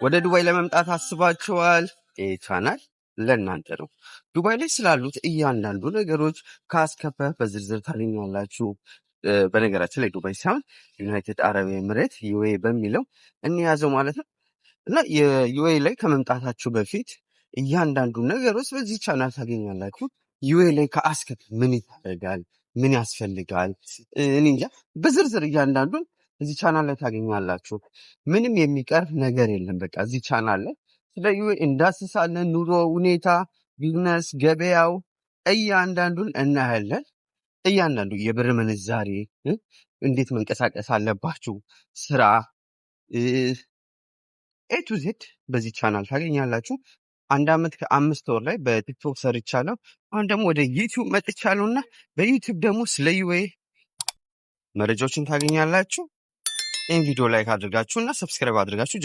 ወደ ዱባይ ለመምጣት አስባችኋል? ይህ ቻናል ለእናንተ ነው። ዱባይ ላይ ስላሉት እያንዳንዱ ነገሮች ከአስከፈ በዝርዝር ታገኛላችሁ። በነገራችን ላይ ዱባይ ሳይሆን ዩናይትድ አረብ ኤምሬት ዩኤ በሚለው እንያዘው ማለት ነው። እና የዩኤ ላይ ከመምጣታችሁ በፊት እያንዳንዱ ነገሮች በዚህ ቻናል ታገኛላችሁ። ዩኤ ላይ ከአስከፈ ምን ይታደርጋል፣ ምን ያስፈልጋል፣ እኔ እንጃ በዝርዝር እያንዳንዱን እዚህ ቻናል ላይ ታገኛላችሁ። ምንም የሚቀር ነገር የለም። በቃ እዚህ ቻናል ላይ ስለ ዩኤ እንዳስሳለን። ኑሮ ሁኔታ፣ ቢዝነስ፣ ገበያው እያንዳንዱን እናያለን። እያንዳንዱ የብር ምንዛሬ እንዴት መንቀሳቀስ አለባችሁ፣ ስራ ኤ ቱ ዜድ በዚህ ቻናል ታገኛላችሁ። 1 ዓመት ከ5 ወር ላይ በቲክቶክ ሰርቻለሁ። አሁን ደግሞ ወደ ዩቲዩብ መጥቻለሁ እና በዩቲዩብ ደግሞ ስለ ዩኤ መረጃዎችን ታገኛላችሁ። ይህን ቪዲዮ ላይክ አድርጋችሁ እና ሰብስክራይብ አድርጋችሁ